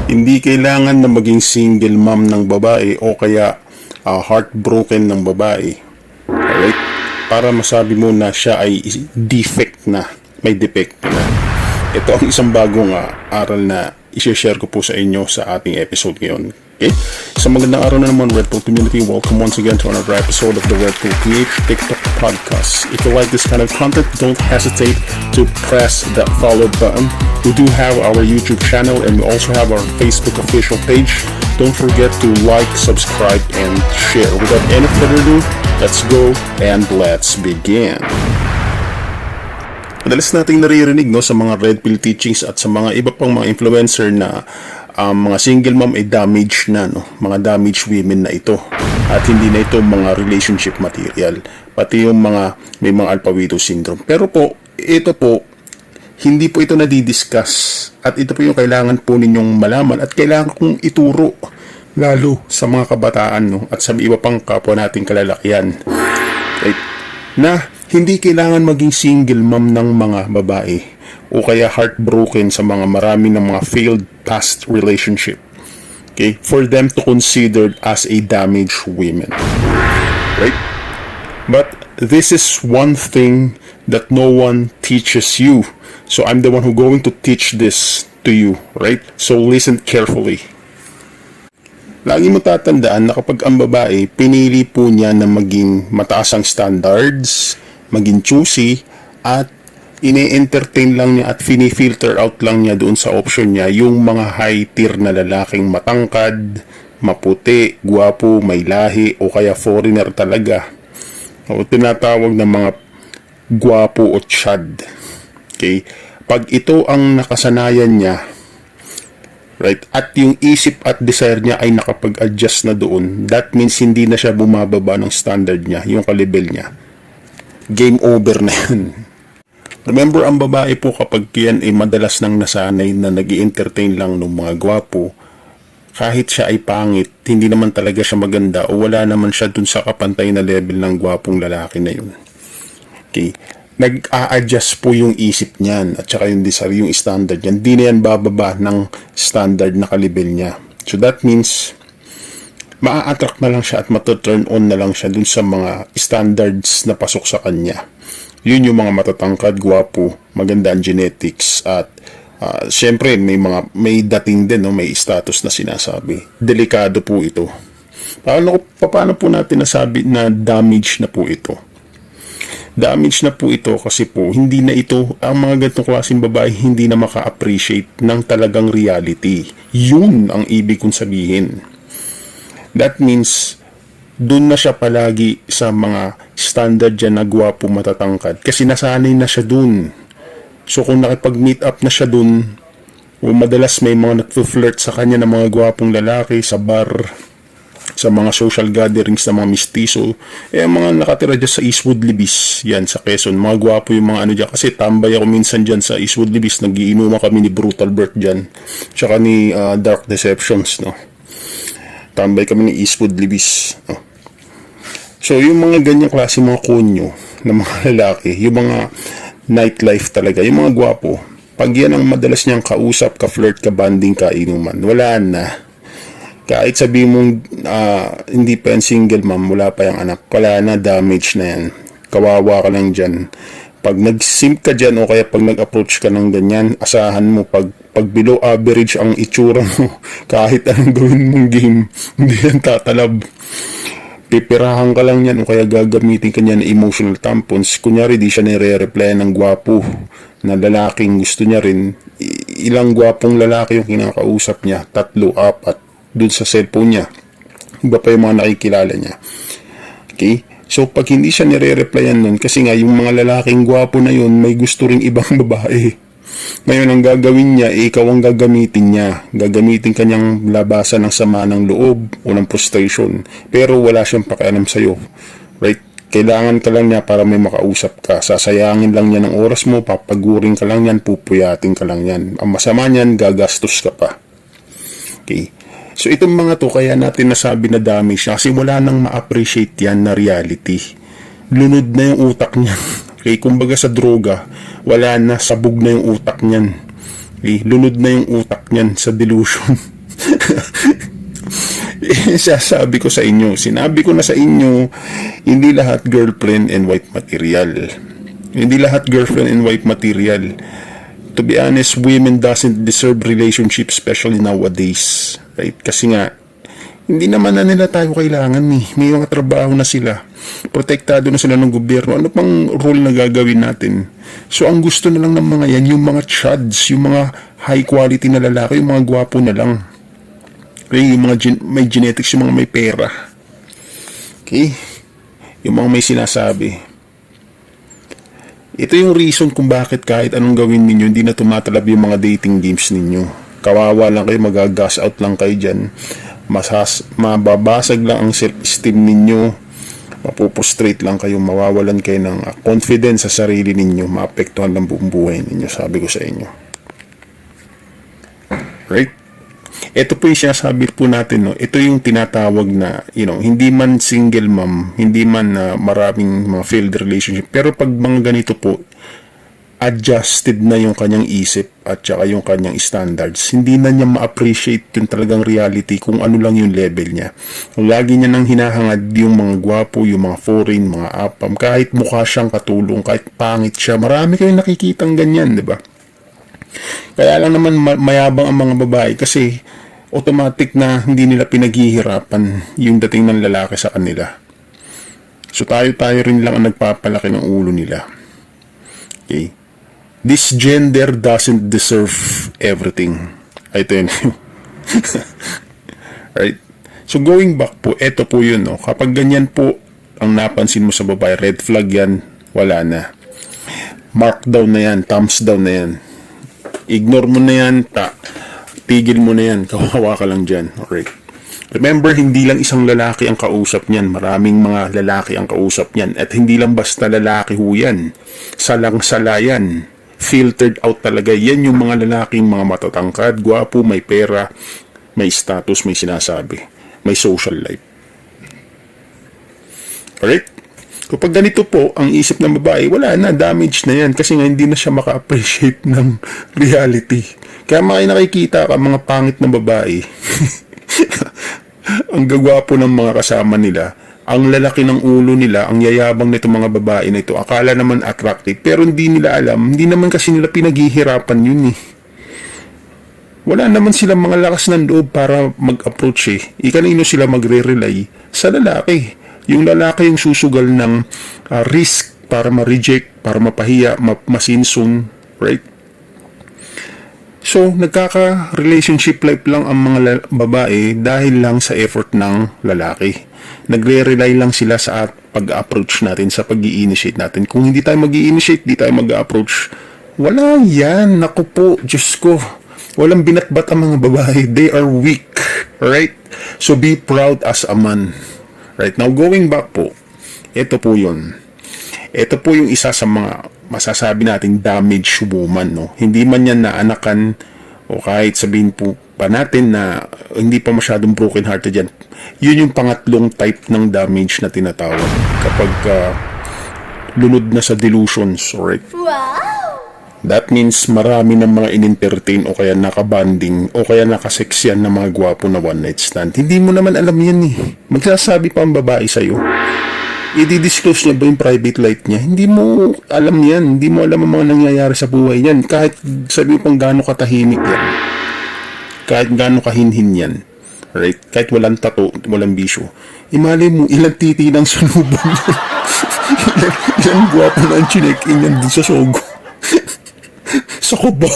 Hindi kailangan na maging single mom ng babae o kaya heartbroken ng babae. Alright? Para masabi mo na siya ay defect na, may defect na. Ito ang isang bagong aral na i-share ko po sa inyo sa ating episode ngayon. Okay? Sa magandang araw na naman, Red Pill community. Welcome once again to another episode of the Red Pill PH TikTok podcast. If you like this kind of content, don't hesitate to press that follow button. We do have our YouTube channel and we also have our Facebook official page. Don't forget to like, subscribe, and share. Without any further ado, let's go and let's begin. Madalas nating naririnig sa mga Red Pill teachings at sa mga iba pang mga influencer na mga single mom ay damaged na, mga damaged women na ito. At hindi na ito mga relationship material. Pati yung may mga alpha widow syndrome. Pero po, ito po, hindi po ito nadidiscuss. At ito po yung kailangan po ninyong malaman at kailangan kong ituro. Lalo sa mga kabataan at sa iba pang kapwa nating kalalakihan. Right? Na hindi kailangan maging single mom ng mga babae o kaya heartbroken sa marami ng mga failed past relationship, okay, for them to consider as a damaged women, right? But this is one thing that no one teaches you, so I'm the one who going to teach this to you, right? So listen carefully. Lagi mo tatandaan na kapag ang babae, pinili po niya na maging mataas ang standards, maging choosy, at ini-entertain lang niya at fini-filter out lang niya doon sa option niya yung mga high tier na lalaking matangkad, maputi, gwapo, may lahi, o kaya foreigner talaga. O tinatawag na mga gwapo o chad. Okay? Pag ito ang nakasanayan niya, right, at yung isip at desire niya ay nakapag-adjust na doon, that means hindi na siya bumababa ng standard niya, yung kalibel niya. Game over na yun. Remember, ang babae po kapag yan ay madalas nang nasanay na nag-i-entertain lang ng mga gwapo, kahit siya ay pangit, hindi naman talaga siya maganda o wala naman siya dun sa kapantay na level ng gwapong lalaki na yun. Okay. Nag-a-adjust po yung isip niyan at saka yung desire, yung standard niyan. Hindi na yan bababa ng standard na kalibel niya. So that means, maa-attract na lang siya at matuturn on na lang siya dun sa mga standards na pasok sa kanya. Yun yung mga matatangkad, gwapo, maganda ang genetics, at syempre may dating din, may status na sinasabi. Delikado po ito. Paano po natin nasabi na damage na po ito? Damage na po ito kasi po hindi na ito, ang mga ganitong klaseng babae hindi na maka-appreciate ng talagang reality. Yun ang ibig kong sabihin. That means doon na siya palagi sa mga standard dyan na gwapo, matatangkad. Kasi nasanay na siya doon. So kung nakipag-meet up na siya doon, o madalas may mga nag-flirt sa kanya ng mga gwapong lalaki sa bar, sa mga social gatherings na mga mistiso, mga nakatira dyan sa Eastwood Libis, yan sa Quezon, mga gwapo yung mga dyan. Kasi tambay ako minsan dyan sa Eastwood Libis, nagiinuman kami ni Brutal Bert dyan, tsaka ni Dark Deceptions, tambay kami ni Eastwood Libis, So, yung mga ganyang klase mga kunyo na mga lalaki, yung mga nightlife talaga, yung mga gwapo, pag yan ang madalas niyang kausap, ka-flirt, ka-banding, ka-inuman, wala na. Kahit sabihin mong hindi pa yan single mom, wala pa yung anak, wala na, damage na yan. Kawawa ka lang dyan. Pag nag-simp ka dyan o kaya pag nag-approach ka ng ganyan, asahan mo pag below average ang itsura mo, kahit anong gawin mong game, hindi yan tatalab. Pipirahan ka lang yan o kaya gagamitin ka niya ng emotional tampons. Kunyari di siya nire-reply ng gwapo na lalaking gusto niya rin. Ilang gwapong lalaki yung kinakausap niya, 3, 4 dun sa cellphone niya. Iba pa yung mga nakikilala niya. Okay? So pag hindi siya nire-replyan nun, kasi nga yung mga lalaking gwapo na yun may gusto ring ibang babae. Ngayon ang gagawin niya, ikaw ang gagamitin niya. Gagamitin kanyang labasan ng sama ng loob o ng frustration. Pero wala siyang pakialam sa'yo. Right? Kailangan ka lang niya para may makausap ka. Sasayangin lang niya ng oras mo, papagurin ka lang yan, pupuyatin ka lang yan. Ang masama niyan, gagastos ka pa. Okay? So itong mga to, kaya natin nasabi na damage siya kasi wala nang ma-appreciate yan na reality. Lunod na yung utak niya. Okay, kumbaga sa droga, wala na, sabog na yung utak niyan. Okay, lunod na yung utak niyan sa delusion. Sasabi ko sa inyo, sinabi ko na sa inyo, hindi lahat girlfriend and wife material. Hindi lahat girlfriend and wife material. To be honest, women doesn't deserve relationship, especially nowadays. Right? Kasi nga, hindi naman na nila tayo kailangan eh. May mga trabaho na sila. Protektado na sila ng gobyerno. Ano pang role na gagawin natin? So, ang gusto na lang ng mga yan, yung mga chuds, yung mga high quality na lalaki, yung mga gwapo na lang. Okay, yung mga may genetics, yung mga may pera. Okay? Yung mga may sinasabi. Ito yung reason kung bakit kahit anong gawin ninyo, hindi na tumatalab yung mga dating games ninyo. Kawawa lang kayo, mag-gas out lang kayo dyan. Mababasag lang ang self-esteem ninyo. Mapupustrate lang kayo, mawawalan kayo ng confidence sa sarili ninyo. Maapektuhan ng buong buhay ninyo, sabi ko sa inyo. Right? Ito po yung sinasabi po natin, no? Ito yung tinatawag na, hindi man single mom, hindi man maraming mga failed relationship, pero pag mga ganito po, adjusted na yung kanyang isip at saka yung kanyang standards. Hindi na niya ma-appreciate yung talagang reality kung ano lang yung level niya. Lagi niya nang hinahangad yung mga gwapo, yung mga foreign, mga apam, kahit mukha siyang katulong, kahit pangit siya. Marami kayong nakikitang ganyan, di ba? Kaya lang naman mayabang ang mga babae kasi automatic na hindi nila pinaghihirapan yung dating ng lalaki sa kanila. So tayo rin lang ang nagpapalaki ng ulo nila. Okay? This gender doesn't deserve everything. Ito yun. Right? So going back po, ito po yun. No? Kapag ganyan po ang napansin mo sa babae, red flag yan, wala na. Mark down na yan, thumbs down na yan. Ignore mo na yan, tigil mo na yan, kawawa ka lang dyan. Alright. Remember, hindi lang isang lalaki ang kausap niyan. Maraming mga lalaki ang kausap niyan. At hindi lang basta lalaki ho yan. Salang-sala yan. Filtered out talaga. Yan yung mga lalaking mga matatangkad, gwapo, may pera, may status, may sinasabi, may social life. Alright? Kapag ganito po, ang isip ng babae, wala na, damage na yan. Kasi nga hindi na siya maka-appreciate ng reality. Kaya nakikita ka mga pangit na babae. Ang gagwapo ng mga kasama nila, ang lalaki ng ulo nila, ang yayabang nito mga babae na ito, akala naman attractive, pero hindi nila alam, hindi naman kasi nila pinaghihirapan yun eh. Wala naman silang mga lakas ng loob para mag-approach eh. Kanino sila magre-rely? Sa lalaki. Yung lalaki yung susugal ng risk para ma-reject, para mapahiya, masinsun, right? So, nagkaka-relationship life lang ang mga babae dahil lang sa effort ng lalaki. Nagre-rely lang sila sa pag-approach natin, sa pag-i-initiate natin. Kung hindi tayo mag-i-initiate, hindi tayo mag-approach, wala yan. Naku po, Diyos ko. Walang binatbat ang mga babae. They are weak. Right? So, be proud as a man. Right? Now, going back po, ito po yun. Ito po yung isa sa mga masasabi nating damaged woman, no? Hindi man yan naanakan o kahit sabihin po pa natin na hindi pa masyadong broken hearted yan. Yun yung pangatlong type ng damage na tinatawag kapag lunod na sa delusions, right? Wow! That means marami ng mga in-entertain o kaya nakabanding o kaya nakaseksyan na mga gwapo na one night stand. Hindi mo naman alam yan eh. Magsasabi pa ang babae sa'yo. I-disclose niya ba yung private life niya? Hindi mo alam yan. Hindi mo alam ang mga nangyayari sa buhay niyan. Kahit sabi pang gaano katahimik yan. Kahit gaano kahinhin yan. Right? Kahit walang tato, walang bisyo. Imali mo, ilang titi ng sunubong yan. Ilang guwapo na ang chinek-in yan din sa sogo. Sa kubaw.